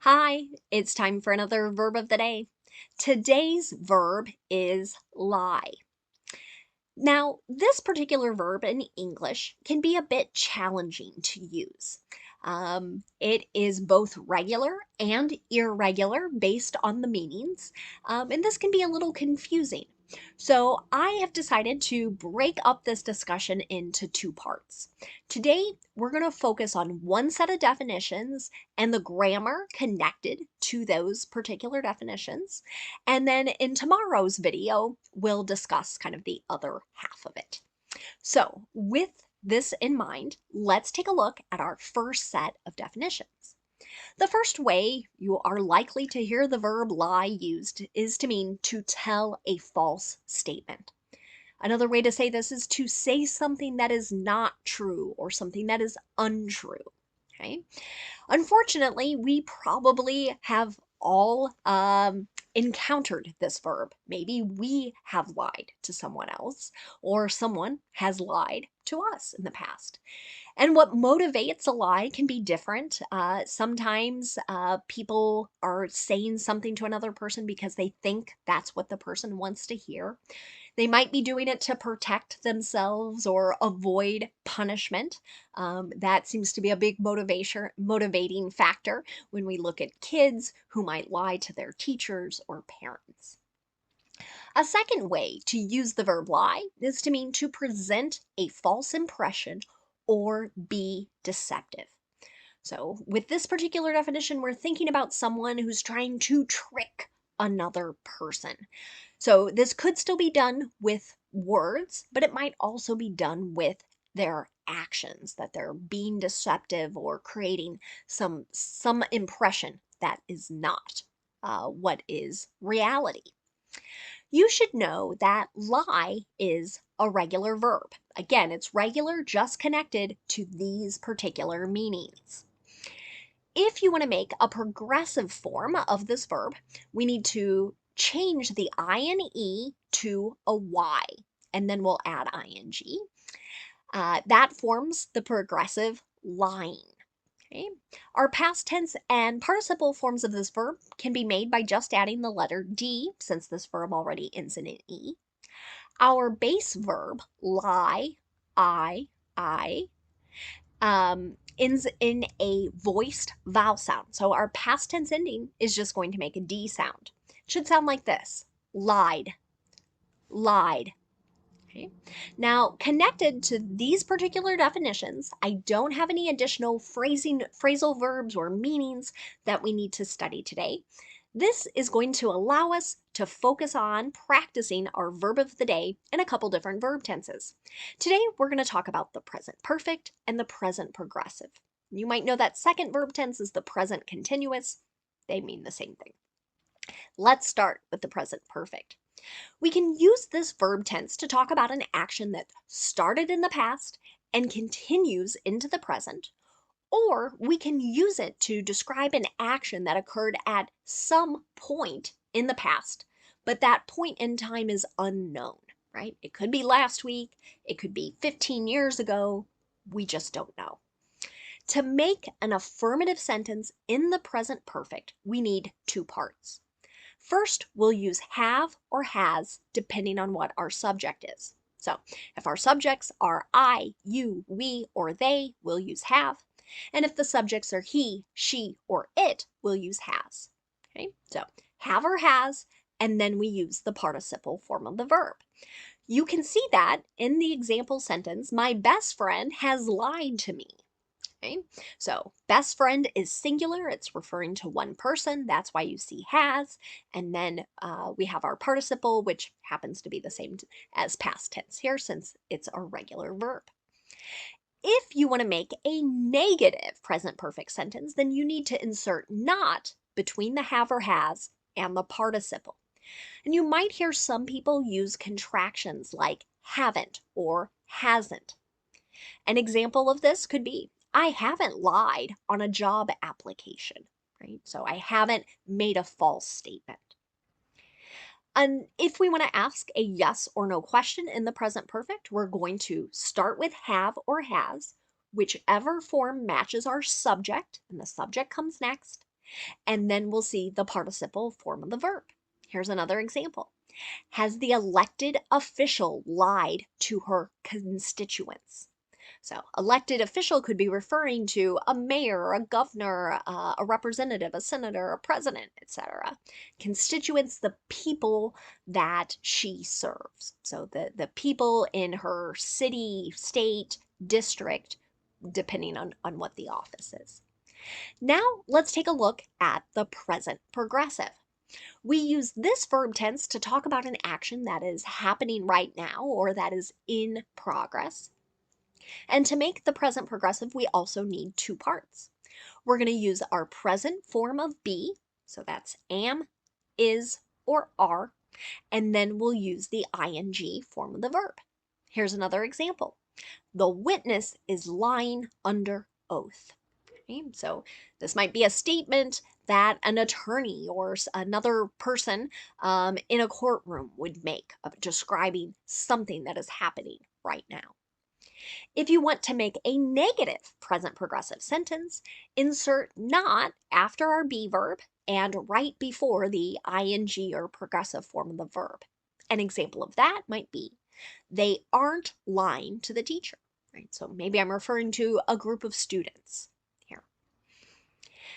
Hi, it's time for another verb of the day. Today's verb is lie. Now, this particular verb in English can be a bit challenging to use. It is both regular and irregular based on the meanings, and this can be a little confusing. So, I have decided to break up this discussion into two parts. Today, we're going to focus on one set of definitions and the grammar connected to those particular definitions. And then in tomorrow's video, we'll discuss kind of the other half of it. So, with this in mind, let's take a look at our first set of definitions. The first way you are likely to hear the verb lie used is to mean to tell a false statement. Another way to say this is to say something that is not true or something that is untrue. Okay. Unfortunately, we probably have all encountered this verb. Maybe we have lied to someone else, or someone has lied to us in the past. And what motivates a lie can be different. Sometimes people are saying something to another person because they think that's what the person wants to hear. They might be doing it to protect themselves or avoid punishment. That seems to be a big motivating factor when we look at kids who might lie to their teachers or parents. A second way to use the verb lie is to mean to present a false impression or be deceptive. So, with this particular definition, we're thinking about someone who's trying to trick another person. So, this could still be done with words, but it might also be done with their actions, that they're being deceptive or creating some impression that is not what is reality. You should know that lie is a regular verb. Again, it's regular, just connected to these particular meanings. If you want to make a progressive form of this verb, we need to change the ine to a y, and then we'll add ing. That forms the progressive lying. Okay. Our past tense and participle forms of this verb can be made by just adding the letter D, since this verb already ends in an E. Our base verb, lie, I, ends in a voiced vowel sound. So our past tense ending is just going to make a D sound. It should sound like this: lied, lied. Okay. Now, connected to these particular definitions, I don't have any additional phrasal verbs or meanings that we need to study today. This is going to allow us to focus on practicing our verb of the day in a couple different verb tenses. Today, we're going to talk about the present perfect and the present progressive. You might know that second verb tense is the present continuous. They mean the same thing. Let's start with the present perfect. We can use this verb tense to talk about an action that started in the past and continues into the present, or we can use it to describe an action that occurred at some point in the past, but that point in time is unknown, right? It could be last week, it could be 15 years ago, we just don't know. To make an affirmative sentence in the present perfect, we need two parts. First, we'll use have or has depending on what our subject is. So if our subjects are I, you, we, or they, we'll use have. And if the subjects are he, she, or it, we'll use has. Okay, so have or has, and then we use the participle form of the verb. You can see that in the example sentence, my best friend has lied to me. Okay? So best friend is singular. It's referring to one person. That's why you see has. And then we have our participle, which happens to be the same as past tense here since it's a regular verb. If you want to make a negative present perfect sentence, then you need to insert not between the have or has and the participle. And you might hear some people use contractions like haven't or hasn't. An example of this could be, I haven't lied on a job application, right? So I haven't made a false statement. And if we want to ask a yes or no question in the present perfect, we're going to start with have or has, whichever form matches our subject, and the subject comes next. And then we'll see the participle form of the verb. Here's another example. Has the elected official lied to her constituents? So, elected official could be referring to a mayor, a governor, a representative, a senator, a president, etc. Constituents, the people that she serves. So, the people in her city, state, district, depending on what the office is. Now, let's take a look at the present progressive. We use this verb tense to talk about an action that is happening right now or that is in progress. And to make the present progressive, we also need two parts. We're going to use our present form of be, so that's am, is, or are, and then we'll use the ing form of the verb. Here's another example. The witness is lying under oath. Okay, so this might be a statement that an attorney or another person in a courtroom would make of describing something that is happening right now. If you want to make a negative present progressive sentence, insert not after our be verb and right before the ing or progressive form of the verb. An example of that might be, they aren't lying to the teacher. Right? So maybe I'm referring to a group of students here.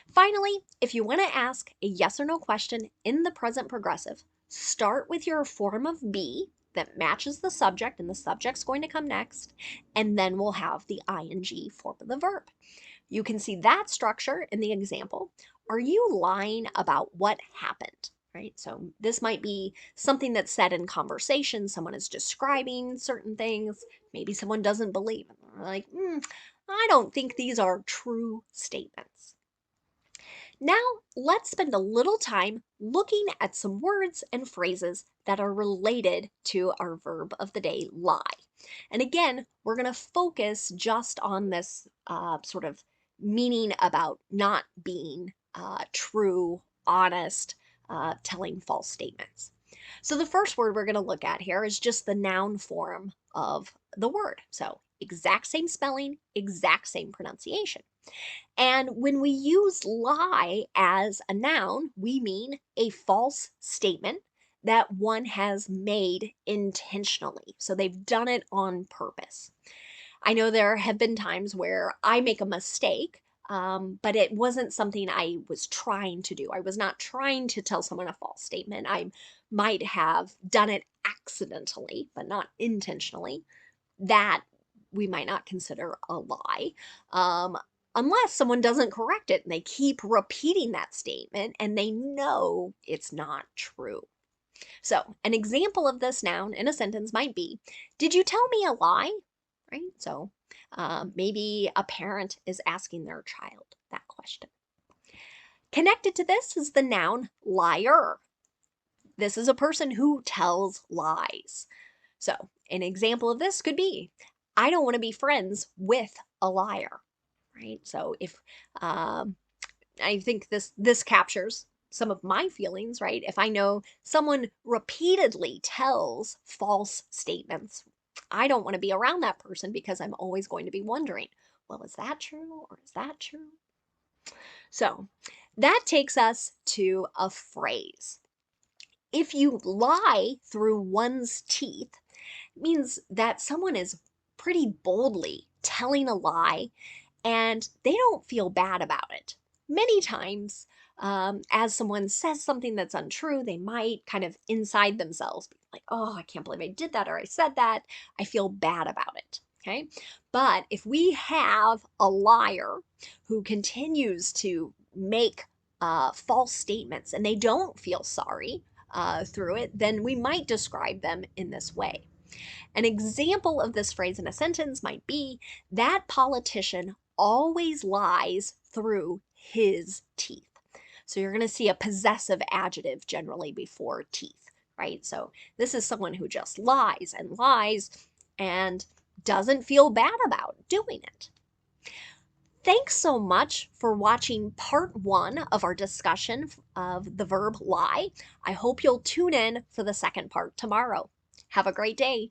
Finally, if you want to ask a yes or no question in the present progressive, start with your form of be that matches the subject, and the subject's going to come next, and then we'll have the ing form of the verb. You can see that structure in the example. Are you lying about what happened? Right? So this might be something that's said in conversation. Someone is describing certain things. Maybe someone doesn't believe. They're like, I don't think these are true statements. Now, let's spend a little time looking at some words and phrases that are related to our verb of the day, lie. And again, we're going to focus just on this sort of meaning about not being true, honest, telling false statements. So the first word we're going to look at here is just the noun form of the word. So exact same spelling, exact same pronunciation. And when we use lie as a noun, we mean a false statement that one has made intentionally. So they've done it on purpose. I know there have been times where I make a mistake, but it wasn't something I was trying to do. I was not trying to tell someone a false statement. I might have done it accidentally, but not intentionally. That we might not consider a lie. Unless someone doesn't correct it and they keep repeating that statement and they know it's not true. So, an example of this noun in a sentence might be, did you tell me a lie? Right? So, maybe a parent is asking their child that question. Connected to this is the noun liar. This is a person who tells lies. So, an example of this could be, I don't want to be friends with a liar. Right? So if I think this captures some of my feelings, right? If I know someone repeatedly tells false statements, I don't want to be around that person because I'm always going to be wondering, well, is that true or is that true? So that takes us to a phrase. If you lie through one's teeth, it means that someone is pretty boldly telling a lie and they don't feel bad about it. Many times, as someone says something that's untrue, they might kind of inside themselves be like, oh, I can't believe I did that or I said that. I feel bad about it. Okay. But if we have a liar who continues to make false statements and they don't feel sorry through it, then we might describe them in this way. An example of this phrase in a sentence might be, that politician always lies through his teeth. So you're going to see a possessive adjective generally before teeth, right? So this is someone who just lies and doesn't feel bad about doing it. Thanks so much for watching part 1 of our discussion of the verb lie. I hope you'll tune in for the second part tomorrow. Have a great day.